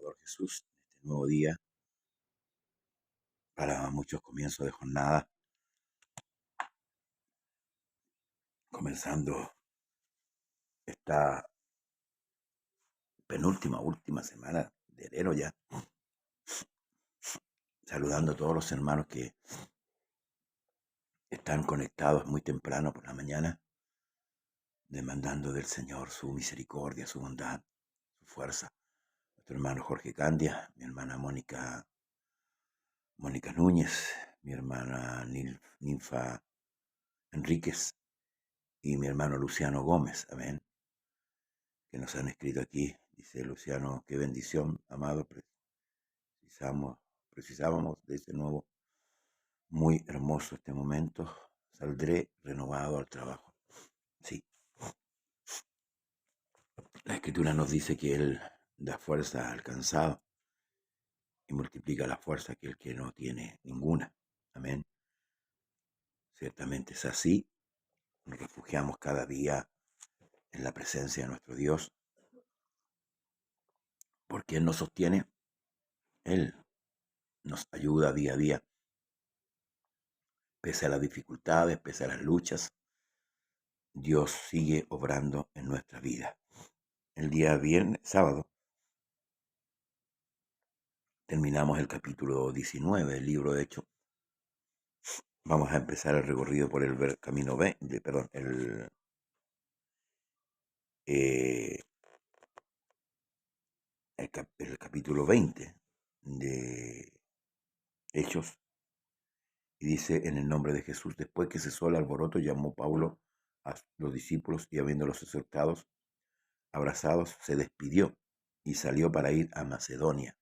Salvador Jesús, en este nuevo día, para muchos comienzos de jornada, comenzando esta última semana de enero ya, saludando a todos los hermanos que están conectados muy temprano por la mañana, demandando del Señor su misericordia, su bondad, su fuerza. Nuestro hermano Jorge Candia, mi hermana Mónica Núñez, mi hermana Ninfa Enríquez y mi hermano Luciano Gómez, amén, que nos han escrito aquí. Dice Luciano: qué bendición, amado, precisábamos de ese nuevo, muy hermoso este momento. Saldré renovado al trabajo. Sí, la Escritura nos dice que Él da fuerza al cansado y multiplica la fuerza que el que no tiene ninguna. Amén. Ciertamente es así. Nos refugiamos cada día en la presencia de nuestro Dios, porque Él nos sostiene, Él nos ayuda día a día, pese a las dificultades, pese a las luchas. Dios sigue obrando en nuestra vida. El día sábado, terminamos el capítulo 19 del libro de Hechos. Vamos a empezar el recorrido por el camino el capítulo 20 de Hechos. Y dice: en el nombre de Jesús, después que cesó el alboroto, llamó Pablo a los discípulos y, habiéndolos exhortados, abrazados, se despidió y salió para ir a Macedonia.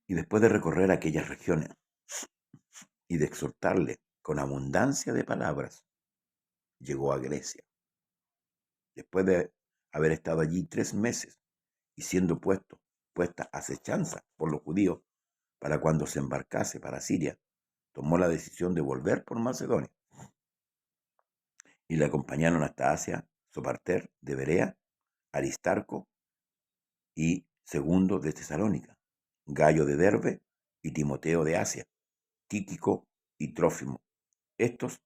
Y después de recorrer aquellas regiones y de exhortarle con abundancia de palabras, llegó a Grecia. Después de haber estado allí 3 meses y siendo puesta acechanza por los judíos para cuando se embarcase para Siria, tomó la decisión de volver por Macedonia. Y le acompañaron hasta Asia Sopater de Berea, Aristarco y Segundo de Tesalónica, Gayo de Derbe y Timoteo de Asia, Tíquico y Trófimo. Estos,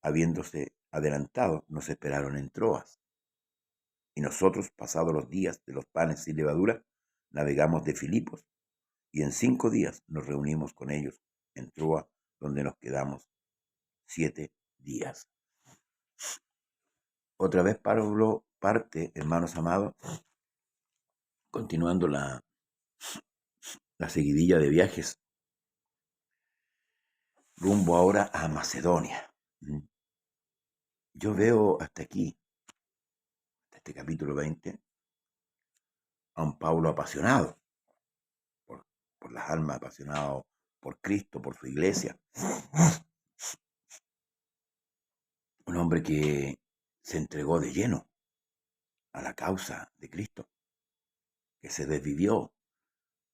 habiéndose adelantado, nos esperaron en Troas. Y nosotros, pasados los días de los panes sin levadura, navegamos de Filipos, y en 5 días nos reunimos con ellos en Troa, donde nos quedamos 7 días. Otra vez Pablo parte, hermanos amados, continuando la seguidilla de viajes, rumbo ahora a Macedonia. Yo veo hasta aquí, hasta este capítulo 20, a un Pablo apasionado por las almas, apasionado por Cristo, por su iglesia. Un hombre que se entregó de lleno a la causa de Cristo, que se desvivió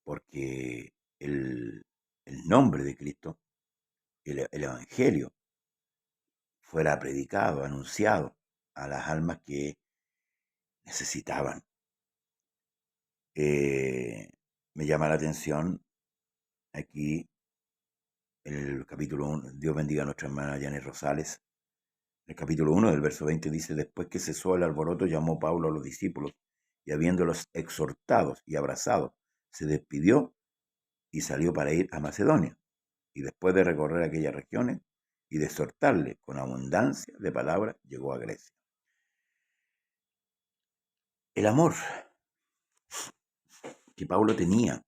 porque el nombre de Cristo, el Evangelio, fuera predicado, anunciado a las almas que necesitaban. Me llama la atención aquí el capítulo 1, Dios bendiga a nuestra hermana Janet Rosales. El capítulo 1 del verso 20 dice: después que cesó el alboroto, llamó Pablo a los discípulos y, habiéndolos exhortados y abrazados, se despidió y salió para ir a Macedonia. Y después de recorrer aquellas regiones y de exhortarle con abundancia de palabras, llegó a Grecia. El amor que Pablo tenía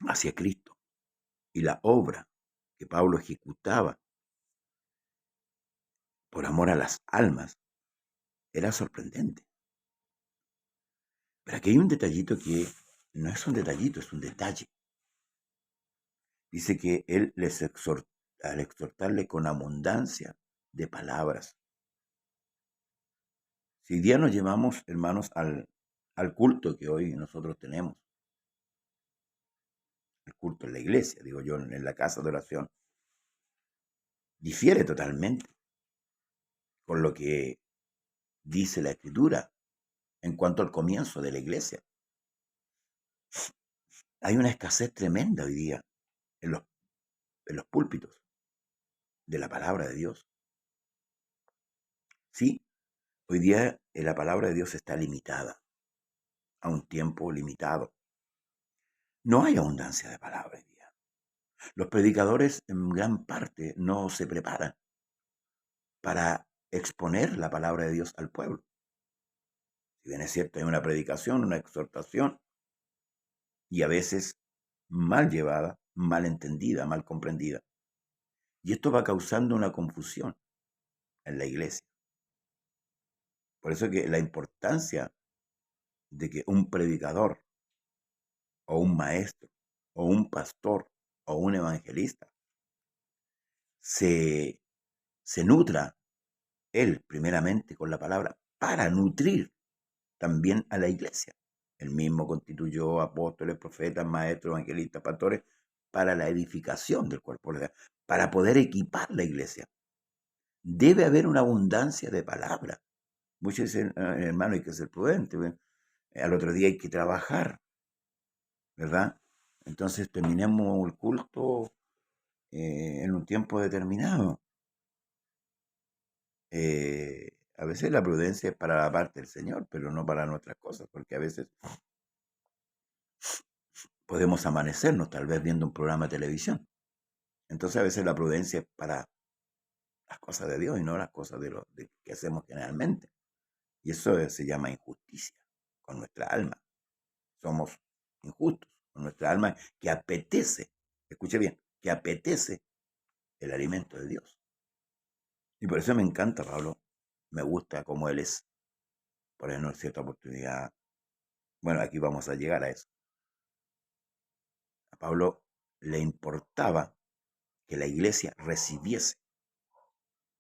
hacia Cristo y la obra que Pablo ejecutaba por amor a las almas era sorprendente. Pero aquí hay un detallito que no es un detallito, es un detalle. Dice que él al exhortarle con abundancia de palabras. Si hoy día nos llevamos, hermanos, al culto que hoy nosotros tenemos, el culto en la iglesia, digo yo, en la casa de oración, difiere totalmente con lo que dice la Escritura en cuanto al comienzo de la iglesia. Hay una escasez tremenda hoy día en los púlpitos de la palabra de Dios. Sí, hoy día la palabra de Dios está limitada a un tiempo limitado. No hay abundancia de palabra hoy día. Los predicadores en gran parte no se preparan para exponer la palabra de Dios al pueblo. Si bien es cierto, hay una predicación, una exhortación, y a veces mal llevada, mal entendida, mal comprendida. Y esto va causando una confusión en la iglesia. Por eso que la importancia de que un predicador o un maestro o un pastor o un evangelista se, se nutra él primeramente con la palabra para nutrir también a la iglesia. Él mismo constituyó apóstoles, profetas, maestros, evangelistas, pastores para la edificación del cuerpo, para poder equipar la iglesia. Debe haber una abundancia de palabras. Muchos dicen, hermano, hay que ser prudente. Al otro día hay que trabajar, ¿verdad? Entonces terminemos el culto en un tiempo determinado. A veces la prudencia es para la parte del Señor, pero no para nuestras cosas, porque a veces podemos amanecernos tal vez viendo un programa de televisión. Entonces a veces la prudencia es para las cosas de Dios y no las cosas que hacemos generalmente. Y eso se llama injusticia con nuestra alma. Somos injustos con nuestra alma que apetece, escuche bien, que apetece el alimento de Dios. Y por eso me encanta Pablo, me gusta como él es, por en cierta oportunidad. Bueno, aquí vamos a llegar a eso. A Pablo le importaba que la iglesia recibiese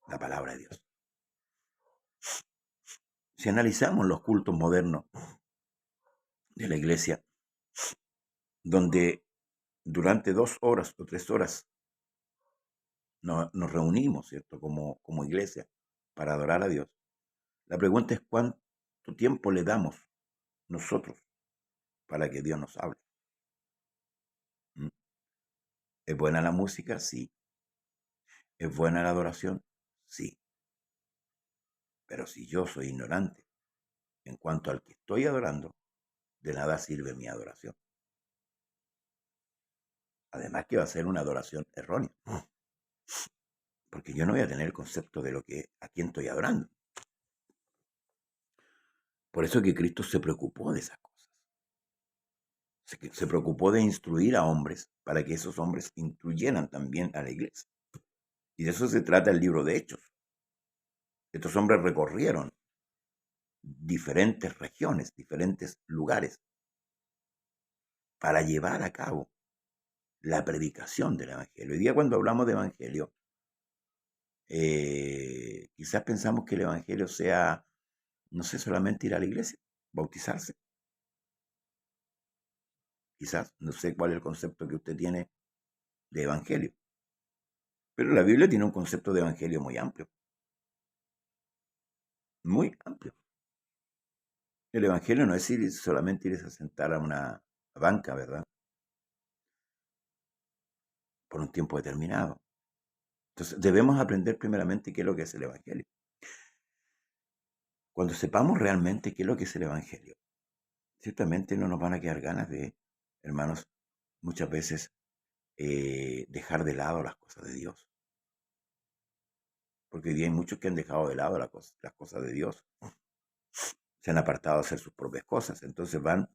la palabra de Dios. Si analizamos los cultos modernos de la iglesia, donde durante 2 horas o 3 horas nos reunimos, ¿cierto? Como iglesia para adorar a Dios. La pregunta es cuánto tiempo le damos nosotros para que Dios nos hable. ¿Mm? ¿Es buena la música? Sí. ¿Es buena la adoración? Sí. Pero si yo soy ignorante en cuanto al que estoy adorando, de nada sirve mi adoración. Además que va a ser una adoración errónea. Porque yo no voy a tener el concepto de a quién estoy adorando. Por eso que Cristo se preocupó de esas cosas. Se preocupó de instruir a hombres para que esos hombres instruyeran también a la iglesia. Y de eso se trata el libro de Hechos. Estos hombres recorrieron diferentes regiones, diferentes lugares, para llevar a cabo la predicación del Evangelio. Hoy día cuando hablamos de Evangelio, quizás pensamos que el Evangelio sea, no sé, solamente ir a la iglesia, bautizarse. Quizás, no sé cuál es el concepto que usted tiene de Evangelio. Pero la Biblia tiene un concepto de Evangelio muy amplio. Muy amplio. El Evangelio no es solamente irse a sentar a una banca, ¿verdad? Por un tiempo determinado. Entonces, debemos aprender primeramente qué es lo que es el Evangelio. Cuando sepamos realmente qué es lo que es el Evangelio, ciertamente no nos van a quedar ganas de, hermanos, muchas veces dejar de lado las cosas de Dios. Porque hoy día hay muchos que han dejado de lado las cosas de Dios. Se han apartado a hacer sus propias cosas. Entonces van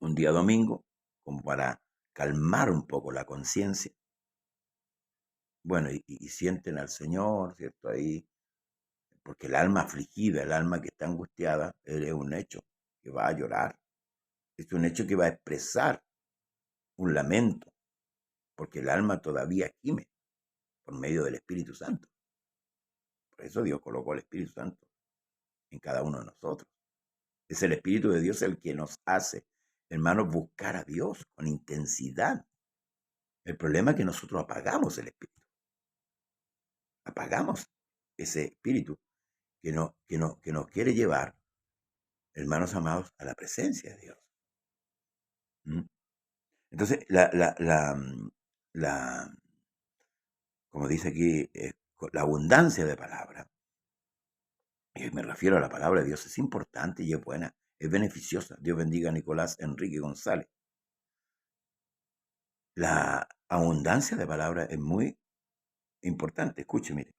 un día domingo como para calmar un poco la conciencia. Bueno, y sienten al Señor, ¿cierto? Ahí, porque el alma afligida, el alma que está angustiada, es un hecho que va a llorar. Es un hecho que va a expresar un lamento, porque el alma todavía gime por medio del Espíritu Santo. Por eso Dios colocó el Espíritu Santo en cada uno de nosotros. Es el Espíritu de Dios el que nos hace, hermanos, buscar a Dios con intensidad. El problema es que nosotros apagamos el Espíritu. Apagamos ese Espíritu que nos quiere llevar hermanos amados, a la presencia de Dios. ¿Mm? Entonces, la, como dice aquí, la abundancia de palabra, y me refiero a la palabra de Dios, es importante y es buena, es beneficiosa. Dios bendiga a Nicolás Enrique González. La abundancia de palabra es muy importante. Escuche, mire.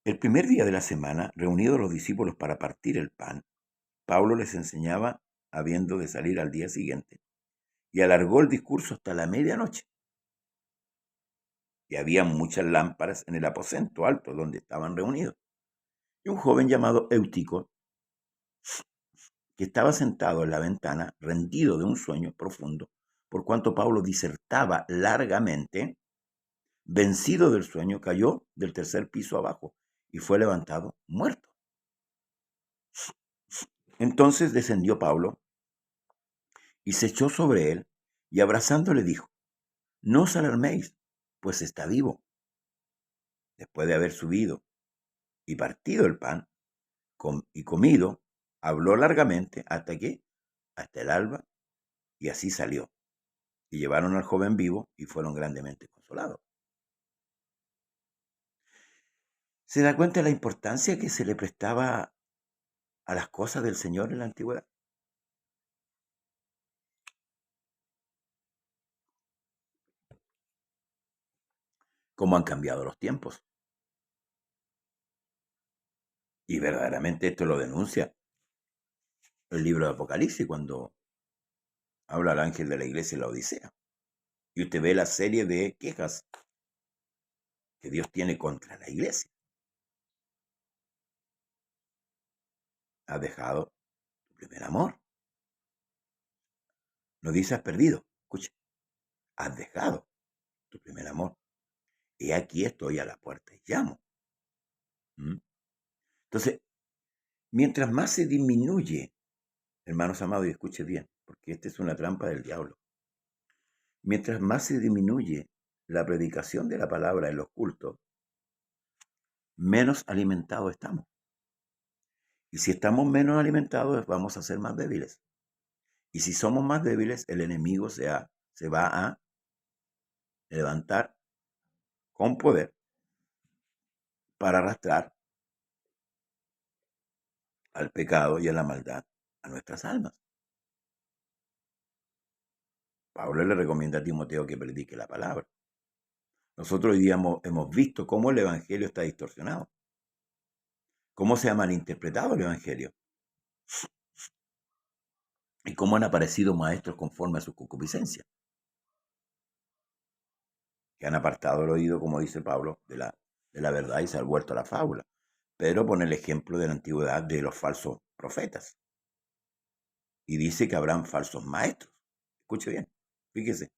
El primer día de la semana, reunidos los discípulos para partir el pan, Pablo les enseñaba habiendo de salir al día siguiente, y alargó el discurso hasta la medianoche. Y había muchas lámparas en el aposento alto donde estaban reunidos. Y un joven llamado Eutico, que estaba sentado en la ventana, rendido de un sueño profundo, por cuanto Pablo disertaba largamente, vencido del sueño, cayó del tercer piso abajo y fue levantado muerto. Entonces descendió Pablo y se echó sobre él y abrazándole dijo: no os alarméis, pues está vivo. Después de haber subido y partido el pan y comido, habló largamente hasta el alba, y así salió. Y llevaron al joven vivo y fueron grandemente consolados. ¿Se da cuenta de la importancia que se le prestaba a las cosas del Señor en la antigüedad? ¿Cómo han cambiado los tiempos? Y verdaderamente esto lo denuncia el libro de Apocalipsis cuando habla el ángel de la iglesia en la Odisea. Y usted ve la serie de quejas que Dios tiene contra la iglesia. Has dejado tu primer amor. No dice has perdido. Escucha, has dejado tu primer amor. Y aquí estoy a la puerta y llamo. ¿Mm? Entonces, mientras más se disminuye, hermanos amados, y escuche bien, porque esta es una trampa del diablo. Mientras más se disminuye la predicación de la palabra en los cultos, menos alimentados estamos. Y si estamos menos alimentados, vamos a ser más débiles. Y si somos más débiles, el enemigo se va a levantar con poder para arrastrar al pecado y a la maldad a nuestras almas. Pablo le recomienda a Timoteo que predique la palabra. Nosotros hoy día hemos visto cómo el evangelio está distorsionado, cómo se ha malinterpretado el evangelio y cómo han aparecido maestros conforme a su concupiscencia, que han apartado el oído, como dice Pablo, de la verdad y se han vuelto a la fábula. Pero pone el ejemplo de la antigüedad de los falsos profetas y dice que habrán falsos maestros. Escuche bien, fíjese,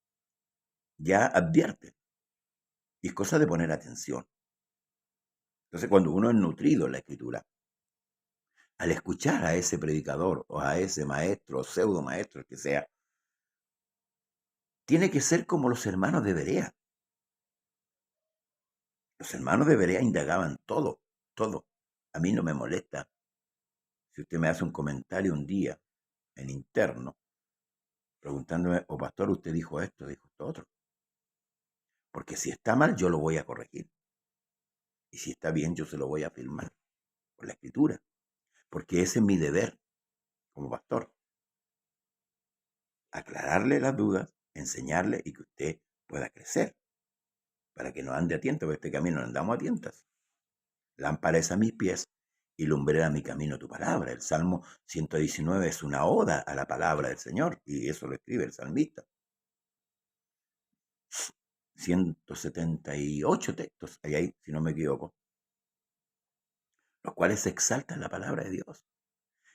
ya advierte. Y es cosa de poner atención. Entonces, cuando uno es nutrido en la escritura, al escuchar a ese predicador o a ese maestro o pseudo maestro, que sea, tiene que ser como los hermanos de Berea. Los hermanos de Berea indagaban todo, todo. A mí no me molesta si usted me hace un comentario un día en interno, preguntándome, oh pastor, usted dijo esto otro. Porque si está mal, yo lo voy a corregir. Y si está bien, yo se lo voy a afirmar por la escritura. Porque ese es mi deber como pastor. Aclararle las dudas, enseñarle y que usted pueda crecer. Para que no ande a tientas, porque este camino no andamos a tientas. Lámpara es a mis pies y lumbrera mi camino tu palabra. El Salmo 119 es una oda a la palabra del Señor y eso lo escribe el salmista. 178 textos hay ahí, si no me equivoco, los cuales se exaltan la palabra de Dios.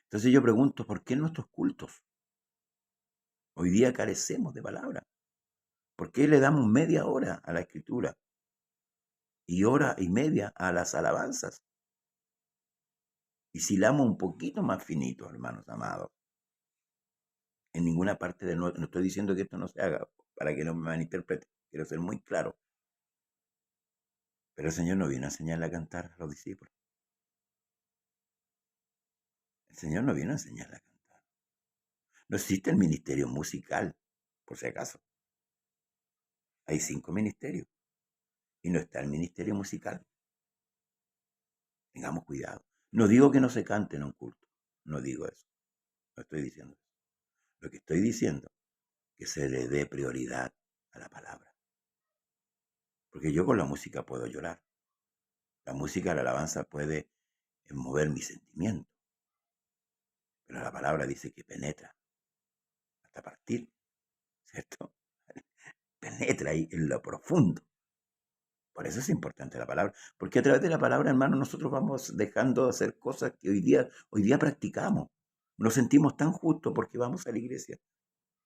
Entonces yo pregunto, ¿por qué en nuestros cultos hoy día carecemos de palabra? ¿Por qué le damos media hora a la escritura y hora y media a las alabanzas? Y si hilamos un poquito más finito, hermanos amados, en ninguna parte no estoy diciendo que esto no se haga, para que no me malinterprete, quiero ser muy claro. Pero el Señor no vino a enseñarle a cantar a los discípulos. El Señor no vino a enseñar a cantar. No existe el ministerio musical, por si acaso. Hay 5 ministerios y no está el ministerio musical. Tengamos cuidado. No digo que no se cante en un culto. No digo eso. No estoy diciendo eso. Lo que estoy diciendo es que se le dé prioridad a la palabra. Porque yo con la música puedo llorar. La música, la alabanza puede mover mis sentimientos. Pero la palabra dice que penetra hasta partir, ¿cierto? Penetra ahí en lo profundo. Por eso es importante la palabra. Porque a través de la palabra, hermano, nosotros vamos dejando de hacer cosas que hoy día practicamos. Nos sentimos tan justos porque vamos a la iglesia.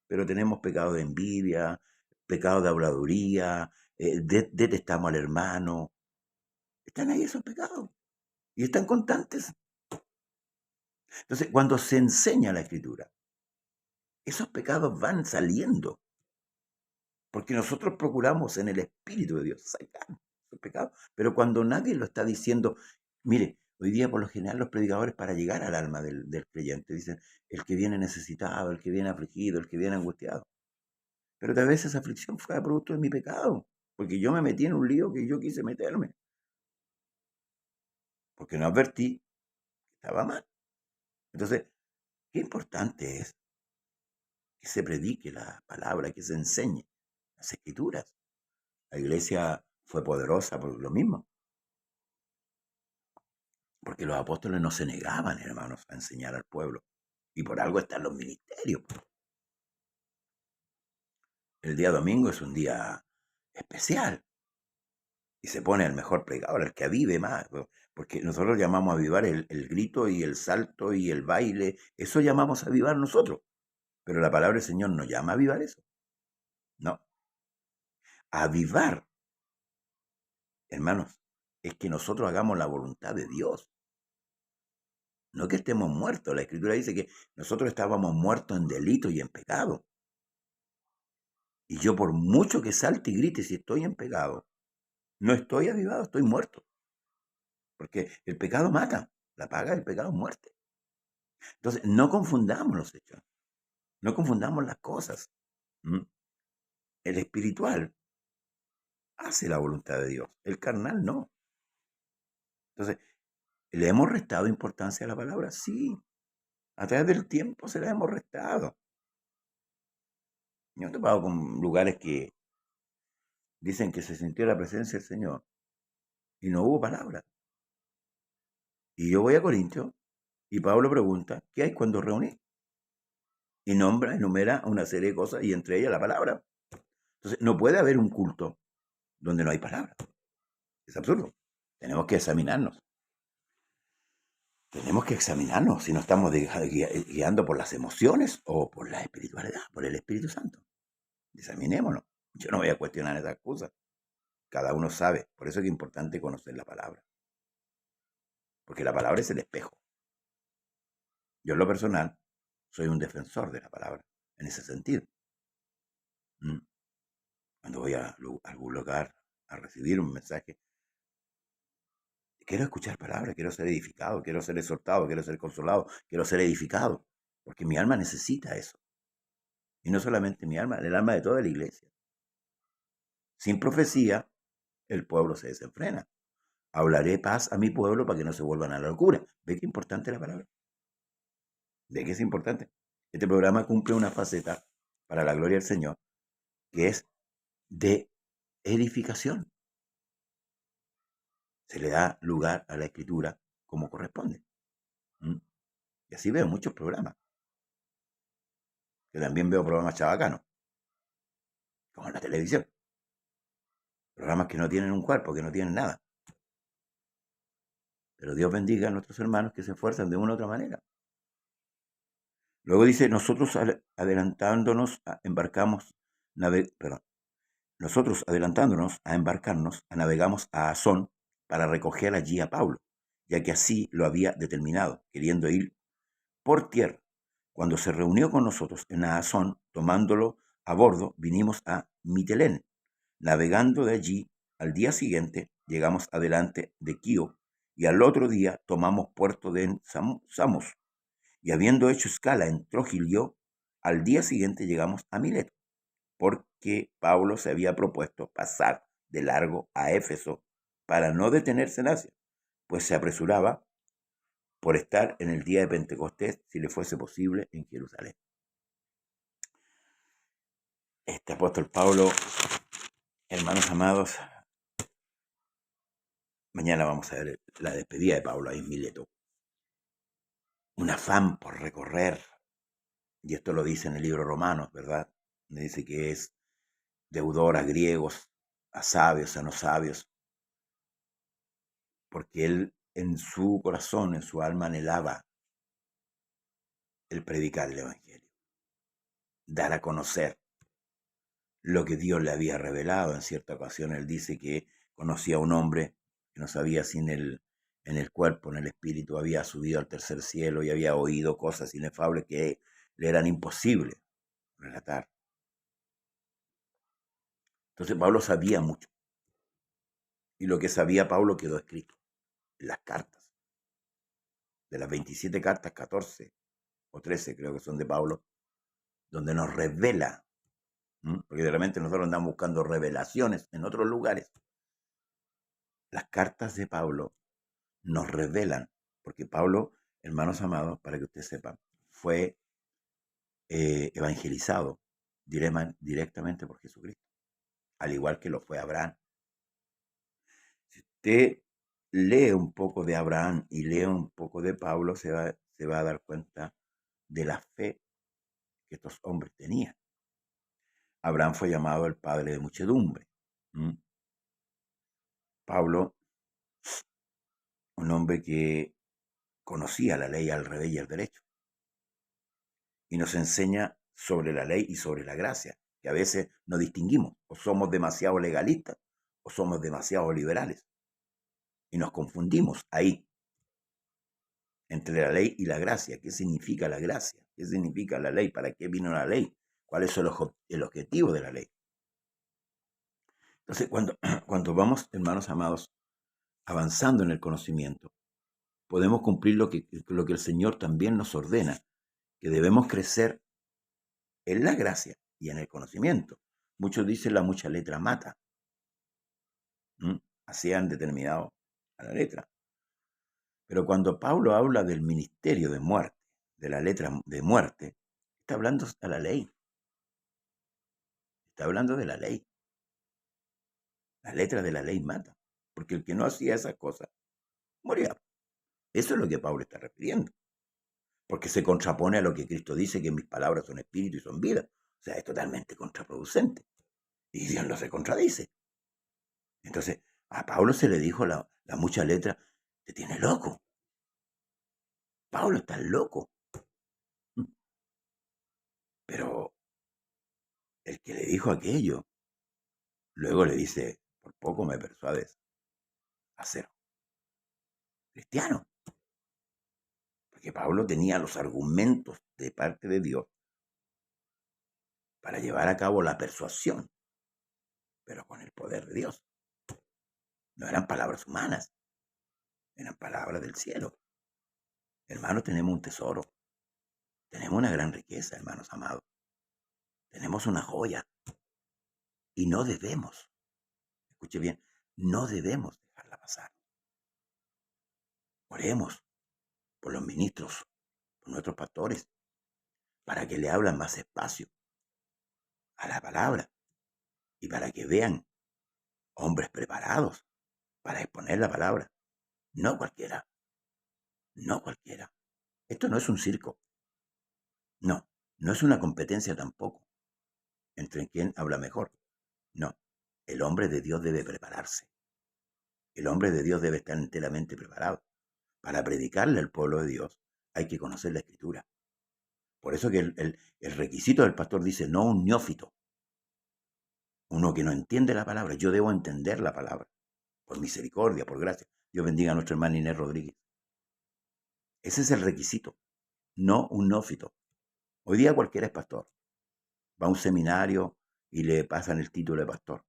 Pero tenemos pecado de envidia, pecado de habladuría, detestamos al hermano. Están ahí esos pecados. Y están constantes. Entonces, cuando se enseña la escritura, esos pecados van saliendo. Porque nosotros procuramos en el Espíritu de Dios sacar esos pecados. Pero cuando nadie lo está diciendo, mire, hoy día por lo general los predicadores para llegar al alma del creyente dicen, el que viene necesitado, el que viene afligido, el que viene angustiado. Pero tal vez esa aflicción fue producto de mi pecado. Porque yo me metí en un lío que yo quise meterme. Porque no advertí que estaba mal. Entonces, qué importante es que se predique la palabra, que se enseñe las escrituras. La iglesia fue poderosa por lo mismo, porque los apóstoles no se negaban, hermanos, a enseñar al pueblo. Y por algo están los ministerios. El día domingo es un día especial. Y se pone el mejor predicador, el que avive más. Porque nosotros llamamos a avivar el grito y el salto y el baile. Eso llamamos a avivar nosotros. Pero la palabra del Señor no llama a avivar eso. No. Avivar, hermanos, es que nosotros hagamos la voluntad de Dios. No que estemos muertos. La Escritura dice que nosotros estábamos muertos en delito y en pecado. Y yo por mucho que salte y grite si estoy en pecado, no estoy avivado, estoy muerto. Porque el pecado mata. La paga del pecado es muerte. Entonces, no confundamos los hechos. No confundamos las cosas. El espiritual hace la voluntad de Dios. El carnal no. Entonces, ¿le hemos restado importancia a la palabra? Sí. A través del tiempo se la hemos restado. Yo he topado con lugares que dicen que se sintió la presencia del Señor y no hubo palabra. Y yo voy a Corintios y Pablo pregunta, ¿qué hay cuando reunís? Y enumera una serie de cosas y entre ellas la palabra. Entonces, no puede haber un culto donde no hay palabra. Es absurdo. Tenemos que examinarnos. Tenemos que examinarnos si no estamos guiando por las emociones o por la espiritualidad, por el Espíritu Santo. Examinémonos. Yo no voy a cuestionar esas cosas. Cada uno sabe. Por eso es importante conocer la palabra. Porque la palabra es el espejo. Yo en lo personal soy un defensor de la palabra, en ese sentido. Cuando voy a algún lugar a recibir un mensaje, quiero escuchar palabras, quiero ser edificado, quiero ser exhortado, quiero ser consolado, quiero ser edificado, porque mi alma necesita eso. Y no solamente mi alma, el alma de toda la iglesia. Sin profecía, el pueblo se desenfrena. Hablaré paz a mi pueblo para que no se vuelvan a la locura. ¿Ve qué importante la palabra? ¿Ve que es importante? Este programa cumple una faceta para la gloria del Señor, que es de edificación. Se le da lugar a la escritura como corresponde. Y así veo muchos programas. Yo también veo programas chabacanos, como en la televisión. Programas que no tienen un cuerpo, que no tienen nada. Pero Dios bendiga a nuestros hermanos que se esfuerzan de una u otra manera. Luego dice, nosotros adelantándonos a embarcarnos, navegamos a Asón para recoger allí a Pablo, ya que así lo había determinado, queriendo ir por tierra. Cuando se reunió con nosotros en Asón, tomándolo a bordo, vinimos a Mitilén. Navegando de allí, al día siguiente llegamos adelante de Quío y al otro día tomamos puerto de Samos. y habiendo hecho escala en Trogilio, al día siguiente llegamos a Mileto, porque Pablo se había propuesto pasar de largo a Éfeso para no detenerse en Asia, pues se apresuraba por estar en el día de Pentecostés, si le fuese posible, en Jerusalén. Este apóstol Pablo, hermanos amados, mañana vamos a ver la despedida de Pablo ahí en Mileto. Un afán por recorrer, y esto lo dice en el libro Romanos, ¿verdad? Me dice que es deudor a griegos, a sabios, a no sabios, porque él en su corazón, en su alma anhelaba el predicar el Evangelio, dar a conocer lo que Dios le había revelado. En cierta ocasión él dice que conocía a un hombre que no sabía si en el cuerpo, en el espíritu, había subido al tercer cielo y había oído cosas inefables que le eran imposibles relatar. Entonces Pablo sabía mucho, y lo que sabía Pablo quedó escrito en las cartas. De las 27 cartas, 14 o 13 creo que son de Pablo, donde nos revela, porque de repente nosotros andamos buscando revelaciones en otros lugares. Las cartas de Pablo nos revelan, porque Pablo, hermanos amados, para que ustedes sepan, fue evangelizado directamente por Jesucristo, al igual que lo fue Abraham. Si usted lee un poco de Abraham y lee un poco de Pablo, se va a dar cuenta de la fe que estos hombres tenían. Abraham fue llamado el padre de muchedumbre. Pablo, un hombre que conocía la ley al revés y al derecho, y nos enseña sobre la ley y sobre la gracia, que a veces no distinguimos, o somos demasiado legalistas o somos demasiado liberales, y nos confundimos ahí, entre la ley y la gracia. ¿Qué significa la gracia? ¿Qué significa la ley? ¿Para qué vino la ley? ¿Cuál es el objetivo de la ley? Entonces, cuando vamos, hermanos amados, avanzando en el conocimiento, podemos cumplir lo que el Señor también nos ordena, que debemos crecer en la gracia y en el conocimiento. Muchos dicen la mucha letra mata. Así han determinado a la letra. Pero cuando Pablo habla del ministerio de muerte, de la letra de muerte, está hablando de la ley. Está hablando de la ley. La letra de la ley mata. Porque el que no hacía esas cosas moría. Eso es lo que Pablo está refiriendo. Porque se contrapone a lo que Cristo dice, que mis palabras son espíritu y son vida. O sea, es totalmente contraproducente. Y Dios no se contradice. Entonces, a Pablo se le dijo la mucha letra, te tiene loco. Pablo está loco. Pero el que le dijo aquello, luego le dice, por poco me persuades a ser cristiano. Porque Pablo tenía los argumentos de parte de Dios para llevar a cabo la persuasión, pero con el poder de Dios. No eran palabras humanas, eran palabras del cielo. Hermanos, tenemos un tesoro. Tenemos una gran riqueza, hermanos amados. Tenemos una joya. Y no debemos, escuche bien, no debemos dejarla pasar. Oremos por los ministros, por nuestros pastores, para que le hablan más espacio a la palabra y para que vean hombres preparados para exponer la palabra. No cualquiera, no cualquiera. Esto no es un circo. No, no es una competencia tampoco entre quien habla mejor. No, el hombre de Dios debe prepararse. El hombre de Dios debe estar enteramente preparado. Para predicarle al pueblo de Dios hay que conocer la Escritura. Por eso que el requisito del pastor dice, no un neófito, uno que no entiende la palabra. Yo debo entender la palabra, por misericordia, por gracia. Dios bendiga a nuestra hermana Inés Rodríguez. Ese es el requisito, no un neófito. Hoy día cualquiera es pastor. Va a un seminario y le pasan el título de pastor.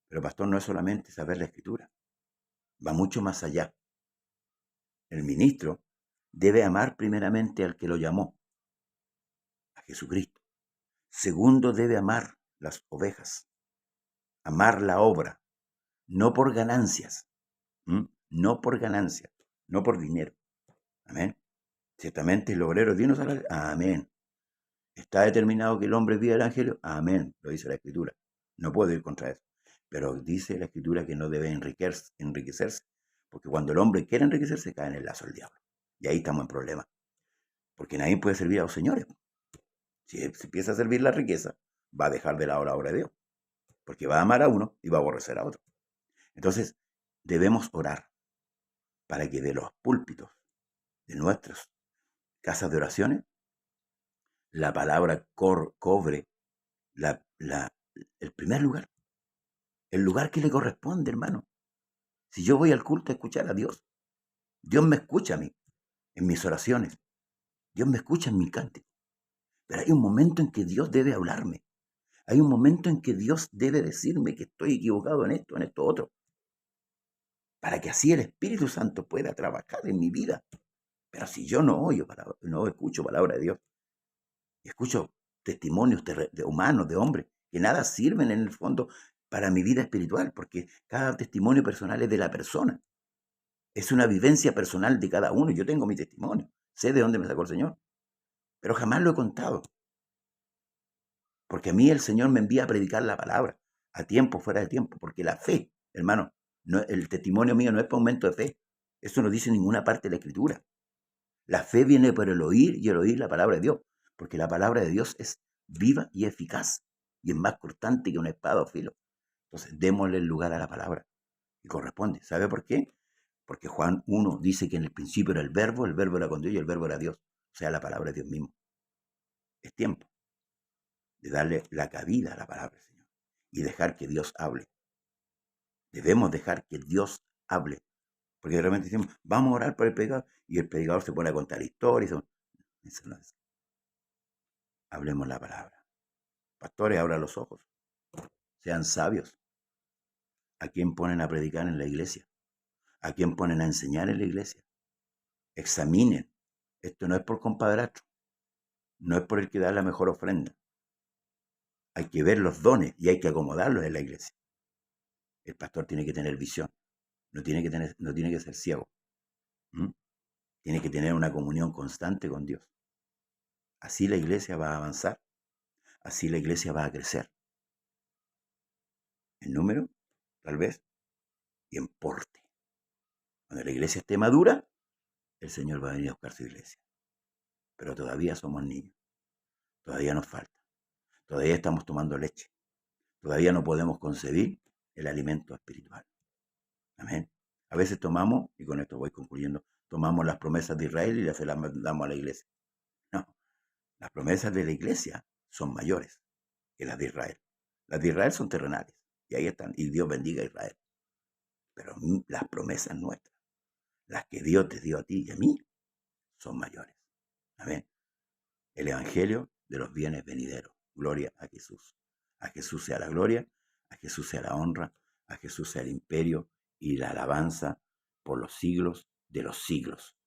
Pero pastor no es solamente saber la Escritura, va mucho más allá. El ministro debe amar primeramente al que lo llamó, a Jesucristo. Segundo, debe amar las ovejas, amar la obra, no por ganancias, no por ganancias, no por dinero. Amén. Ciertamente el obrero tiene un salario. Amén. ¿Está determinado que el hombre viva el evangelio? Amén. Lo dice la Escritura. No puedo ir contra eso. Pero dice la Escritura que no debe enriquecerse. Porque cuando el hombre quiere enriquecerse, cae en el lazo del diablo. Y ahí estamos en problemas. Porque nadie puede servir a los señores. Si empieza a servir la riqueza, va a dejar de lado la obra de Dios. Porque va a amar a uno y va a aborrecer a otro. Entonces, debemos orar para que de los púlpitos de nuestras casas de oraciones, la palabra cobre el primer lugar, el lugar que le corresponde, hermano. Si yo voy al culto a escuchar a Dios, Dios me escucha a mí, en mis oraciones, Dios me escucha en mi cántico. Pero hay un momento en que Dios debe hablarme. Hay un momento en que Dios debe decirme que estoy equivocado en esto otro. Para que así el Espíritu Santo pueda trabajar en mi vida. Pero si yo no escucho palabra de Dios, escucho testimonios de humanos, de hombres, que nada sirven en el fondo para mi vida espiritual, porque cada testimonio personal es de la persona. Es una vivencia personal de cada uno. Yo tengo mi testimonio. Sé de dónde me sacó el Señor. Pero jamás lo he contado. Porque a mí el Señor me envía a predicar la palabra. A tiempo, fuera de tiempo. Porque la fe, hermano, el testimonio mío no es por aumento de fe. Eso no dice en ninguna parte de la Escritura. La fe viene por el oír y el oír la palabra de Dios. Porque la palabra de Dios es viva y eficaz. Y es más cortante que una espada o filo. Entonces, démosle el lugar a la palabra. Y corresponde. ¿Sabe por qué? Porque Juan 1 dice que en el principio era el verbo era con Dios y el verbo era Dios. O sea, la palabra de Dios mismo. Es tiempo de darle la cabida a la palabra del Señor y dejar que Dios hable. Debemos dejar que Dios hable. Porque de repente decimos, vamos a orar por el predicador, y el predicador se pone a contar historias. Eso no es. Hablemos la palabra. Pastores, abran los ojos. Sean sabios. ¿A quién ponen a predicar en la iglesia? ¿A quién ponen a enseñar en la iglesia? Examinen. Esto no es por compadrastro. No es por el que da la mejor ofrenda. Hay que ver los dones y hay que acomodarlos en la iglesia. El pastor tiene que tener visión. No tiene que ser ciego. ¿Mm? Tiene que tener una comunión constante con Dios. Así la iglesia va a avanzar. Así la iglesia va a crecer. En número, tal vez, y en porte. Cuando la iglesia esté madura, el Señor va a venir a buscar su iglesia. Pero todavía somos niños. Todavía nos falta. Todavía estamos tomando leche. Todavía no podemos concebir el alimento espiritual. Amén. A veces tomamos, y con esto voy concluyendo, tomamos las promesas de Israel y las damos a la iglesia. No, las promesas de la iglesia son mayores que las de Israel. Las de Israel son terrenales, y ahí están, y Dios bendiga a Israel. Pero las promesas nuestras, las que Dios te dio a ti y a mí, son mayores. Amén. El evangelio de los bienes venideros. Gloria a Jesús. A Jesús sea la gloria, a Jesús sea la honra, a Jesús sea el imperio y la alabanza por los siglos de los siglos.